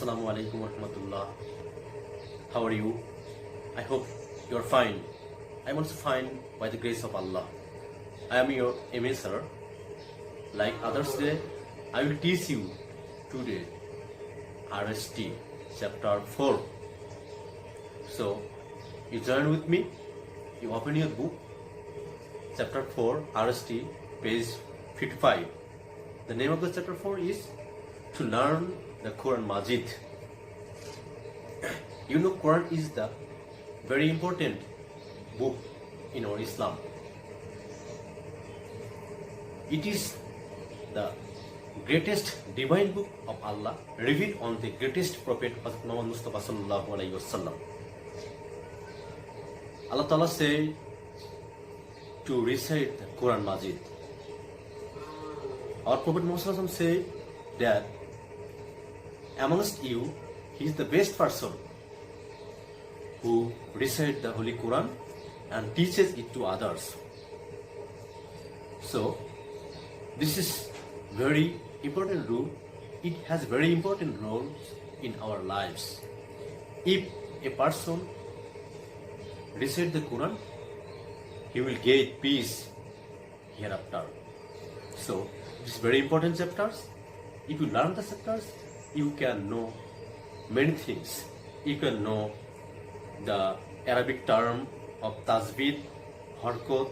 Assalamu alaikum wa rahmatullah. How are you? I hope you are fine. I am also fine by the grace of Allah. I am your MA sir. Like others day, I will teach you today RST chapter 4. So you join with me. You open your book. Chapter 4 RST page 55. The name of the chapter 4 is to learn the Quran Majid. You know, Quran is the very important book in our Islam. It is the greatest divine book of Allah revealed on the greatest prophet Muhammad Mustafa sallallahu alaihi wasallam. Allah Ta'ala said to recite the Quran Majid. Our Prophet Muhammad said that amongst you, he is the best person who recites the Holy Quran and teaches it to others. So, this is very important rule. It has very important roles in our lives. If a person recites the Quran, he will get peace hereafter. So, this is very important chapters. If you learn the chapters, you can know many things. You can know the Arabic term of Tajweed, Harkot,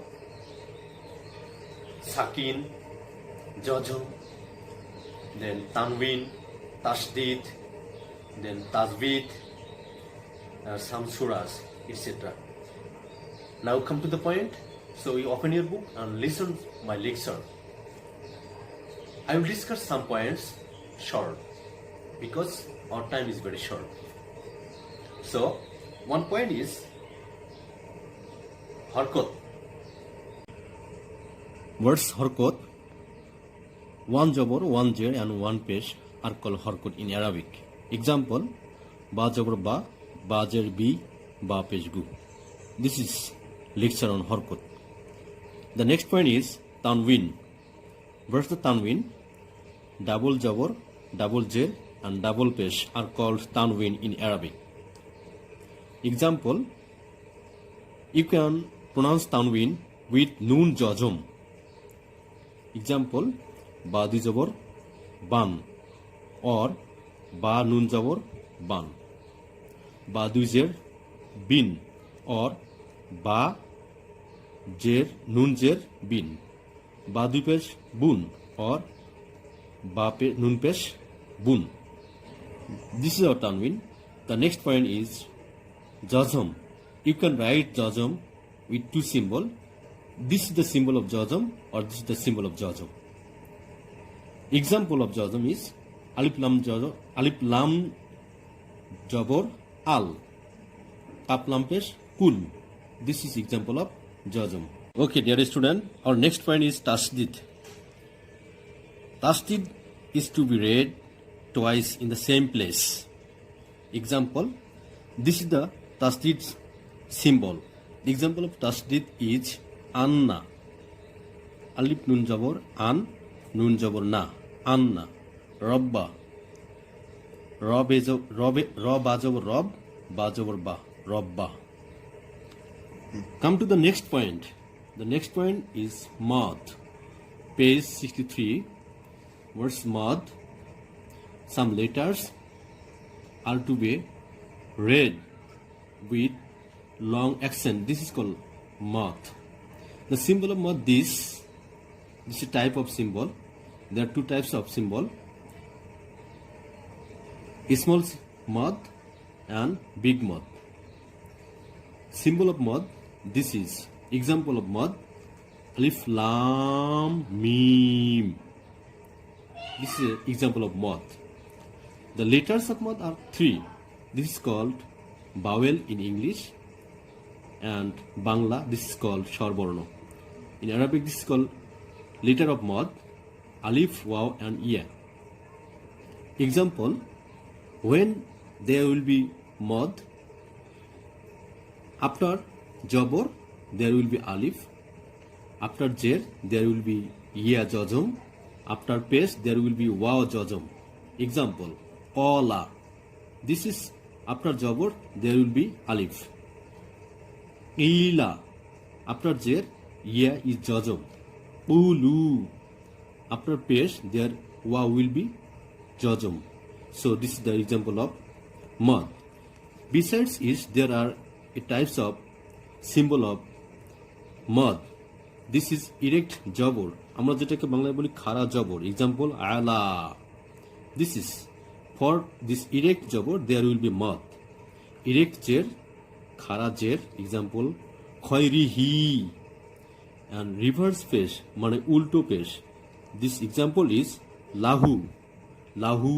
Sakin, Jazm, then Tanween, Tashdid, then Tajweed, some surahs, etc. Now come to the point. So you open your book and listen my lecture. I will discuss some points short because our time is very short. So one point is Harkot. Words Harkot, one Jabor, one Jer and one Pesh are called Harkot in Arabic. Example, Ba Jabor Ba Jer B, Ba Pesh Gu. This is lecture on Harkot. The next point is Tanween. Where's the Tanween? Double Jabor, double Jer and double Pesh are called Tanween in Arabic. Example, you can pronounce Tanween with Nun Jazm. Example, Ba Du Jabor, Ban, or Ba Nun Jabor, Ban. Ba Du Jer, Bin, or Ba Jer, Nun Jer, Bin. Ba Du Pesh, Bun, or Ba Nun Pesh, Bun. This is our Tanween. The next point is Jazm. You can write Jazm with two symbols. This is the symbol of Jazm or this is the symbol of Jazm. Example of Jazm is Alif Lam Jabor Al. Kaf Lam Pesh Kul. This is example of Jazm. Okay, dear student, our next point is Tashdid. Tashdid is to be read twice in the same place. Example, this is the Tashdid symbol. The example of Tashdid is Anna. Alif Nun Jabor An, Nun Jabor Na. Anna. Rabba. Rob Bajabor Rob, Bajabor Ba. Rabba. Come to the next point. The next point is Mad. Page 63. Words Mad. Some letters are to be read with long accent. This is called Mad. The symbol of Mad, this is a type of symbol. There are two types of symbol. Small Mad and big Mad. Symbol of Mad, this is example of Mad. Alif Lam Mim. This is an example of Mad. The letters of Mad are three. This is called vowel in English, and Bangla, this is called Swarborno. In Arabic, this is called letter of Mad, Alif, Waw and Ya. Example, when there will be Mad, after Jabor, there will be Alif. After Jer, there will be Ya Jazm. After Pesh, there will be Waw Jazm. Example, Qala. This is after jabr, there will be alif. Ila, after jer, ya is jazm. Ulu, after pesh, there wa will be jazm. So this is the example of mad. Besides is there are types of symbol of mad. This is erect jabr. আমরা যেটাকে বাংলায় বলি খাড়া জবর। Example ala. This is for this erect jabr there will be mad. Erect jer, khara jer. Example khairihi. And reverse pesh মানে উল্টো পেশ. This example is lahu. Lahu.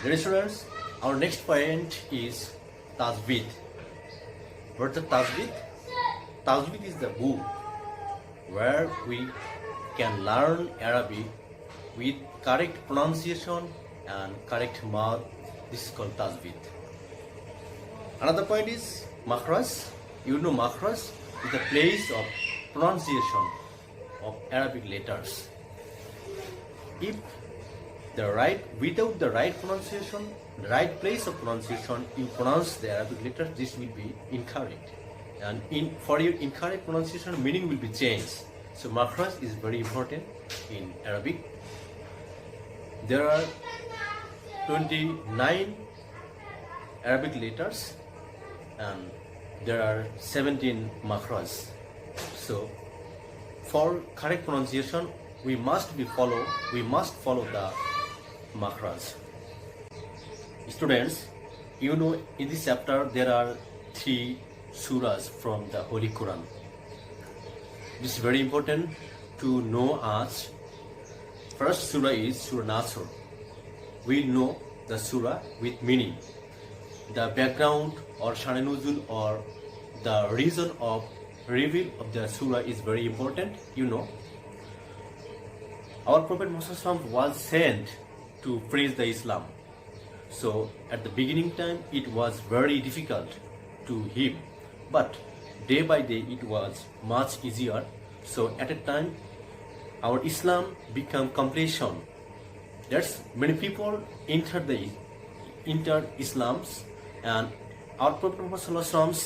Dear students, our next point is tajweed. What's the tajweed? Tajweed is the book where we can learn Arabic with correct pronunciation and correct mad. This is called tajweed. Another point is makhraj. You know makhraj is the place of pronunciation of Arabic letters. If without the right pronunciation, the right place of pronunciation, you pronounce the Arabic letters, this will be incorrect. And for your incorrect pronunciation, meaning will be changed. So makhraj is very important in Arabic. There are 29 Arabic letters and there are 17 makhraj. So for correct pronunciation, we must follow the makhraj. Students, you know in this chapter there are 3 surahs from the Holy Quran. This is very important to know us. First surah is Surah Nasr. We know the surah with meaning. The background or Shane Nuzul or the reason of reveal of the surah is very important. You know, our Prophet Muhammad was sent to praise the Islam. So at the beginning time it was very difficult to him, but day by day it was much easier. So at a time our Islam become completion. That's many people entered Islam's, and our Prophet Muhammad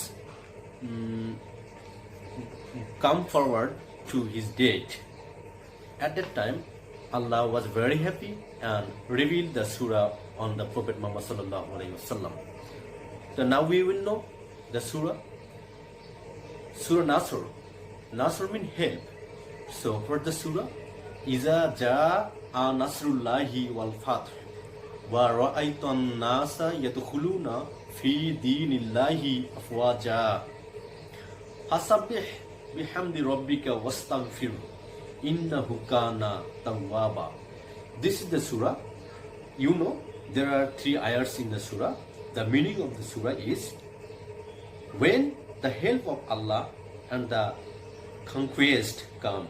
come forward to his date. At that time Allah was very happy and revealed the surah on the Prophet Muhammad sallallahu alaihi wasallam. So now we will know the surah. Surah Nasr. Nasr means help. So for the surah, Iza jaa nasrullahi wal fath wa ra'aytan nasa yadkhuluna fi dinillahi afwaja fasabbih bihamdi rabbika wastaghfir innahu kana tawwaba. This is the surah. You know there are 3 ayats in the surah. The meaning of the surah is when the help of Allah and the conquest come.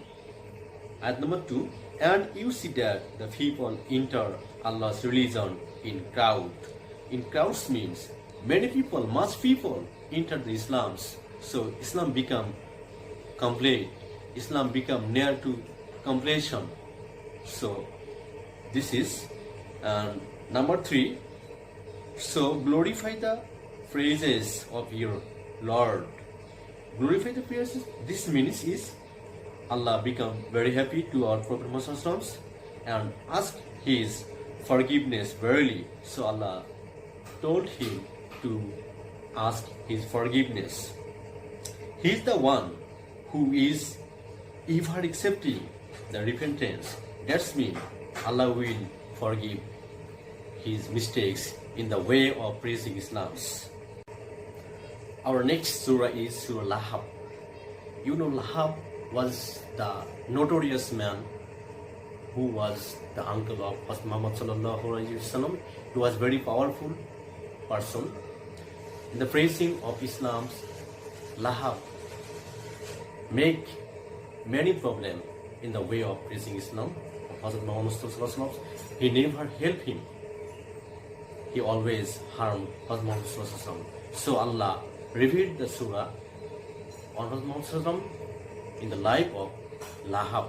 Ayat number 2, and you see that the people enter Allah's religion in crowd. In crowds means many people, much people enter the Islams. So Islam become complete. Islam become near to completion. So this is number 3. So glorify the praises of your Lord. Glorify the praises. This means is Allah become very happy to our Prophet Muhammad and ask his forgiveness verily. So Allah told him to ask his forgiveness. He is the one who is ever accepting the repentance. That means Allah will forgive his mistakes in the way of praising Islam. Our next surah is Surah Lahab. You know Lahab was the notorious man who was the uncle of Prophet Muhammad sallallahu alaihi wasallam. He was very powerful person. In the praising of Islam, Lahab make many problems in the way of praising Islam. Prophet Muhammad sallallahu alaihi wasallam, he never helped him. He always harmed Prophet Muhammad sallallahu alaihi wasallam. So Allah revealed the surah on Prophet Muhammad sallallahu alaihi wasallam in the life of Lahab.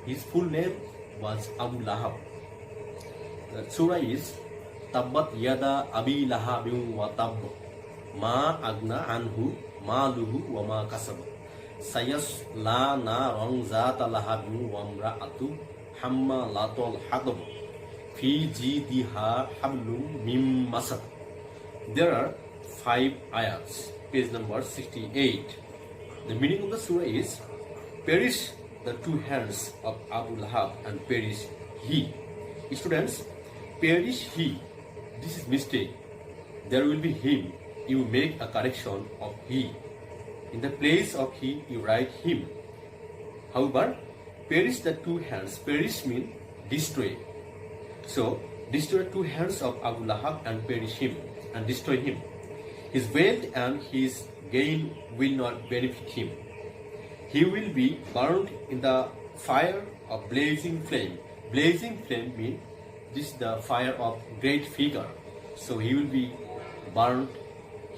His full name was Abu Lahab. The surah is তাব্বাত ইয়াদা আবি লাহাবিন ওয়া তাব মা আগনা আনহু মালুহু ওয়া মা কাসাব সায়াসলা নারন যাতা লাহাবিন ওয়া ইমরাআতু হাম্মালাতুল হাতব fi jidiha hablum mim masad. There are 5 ayats. Page number 68. The meaning of the surah is: perish the two hands of Abu Lahab and perish he. Students, perish he. This is mistake. There will be him. You make a correction of he. In the place of he, you write him. However, perish the two hands. Perish means destroy. So, destroy two hands of Abu Lahab and perish him and destroy him. His wealth and his gain will not benefit him. He will be burned in the fire of blazing flame. Blazing flame means this is the fire of great figure. So he will be burned,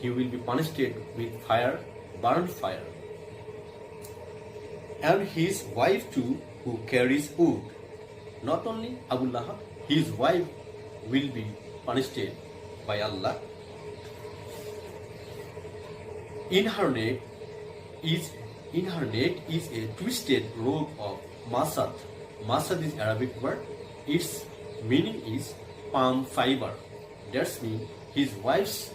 he will be punished with fire, burned fire. And his wife too, who carries wood. Not only Abu Lahab, his wife will be punished by Allah. In her neck is a twisted rope of masad. Masad is Arabic word. Its meaning is palm fiber. That means his wife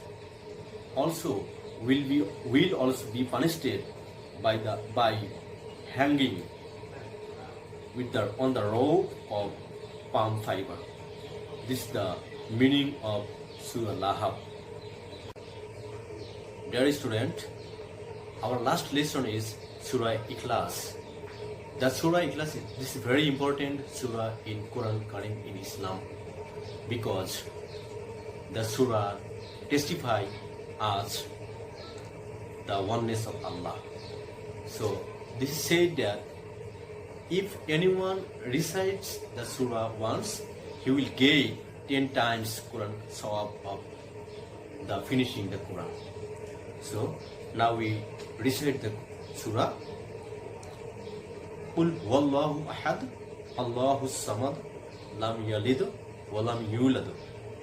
also will also be punished by hanging on the rope of palm fiber. This is the meaning of Surah Lahab. Dear student, our last lesson is Surah Ikhlas. The Surah Ikhlas this is very important surah in Quran Karim in Islam, because the surah testify as the oneness of Allah. So this is said that if anyone recites the surah once, he will gain 10 times Quran sawab of the finishing the Quran. So now we recite the surah. Qul huwallahu ahad, Allahus samad, lam yalid wa lam yulad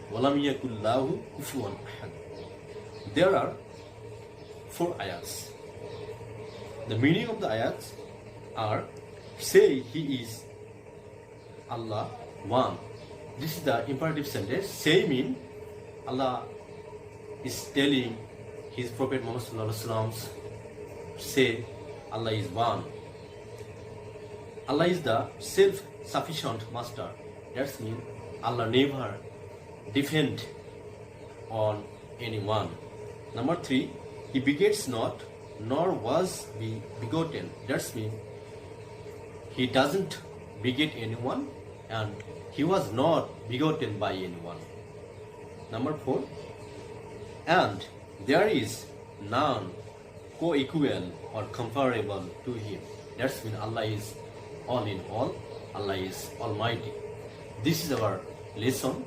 wa lam yakul lahu kufuwan ahad. There are 4 ayats. The meaning of the ayats are: say he is Allah one. This is the imperative sentence. Say mean Allah is telling his Prophet Muhammad sallallahu alaihi wasallam, say Allah is one. Allah is the self-sufficient master. That means Allah never depend on anyone. Number 3, he begets not, nor was be begotten. That means he doesn't beget anyone and he was not begotten by anyone. Number 4, and there is none co-equal or comparable to him. That means Allah is all in all, Allah is almighty. This is our lesson.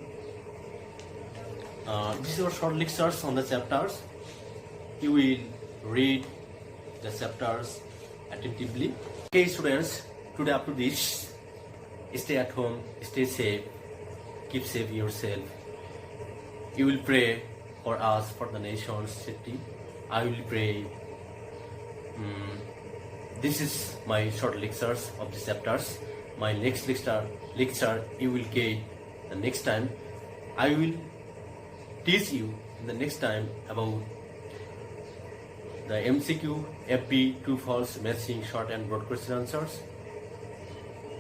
This is our short lectures on the chapters. You will read the chapters attentively. Okay students, today up to this. Stay at home, stay safe, keep safe yourself. You will pray for us, for the nation's safety. I will pray. This is my short lectures of the chapters. My next lecture you will get the next time. I will teach you the next time about the MCQ, FP, true false, matching short and broad question answers.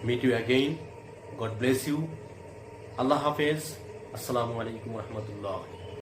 Meet you again. God bless you. Allah Hafiz. Assalamu alaikum wa rahmatullah.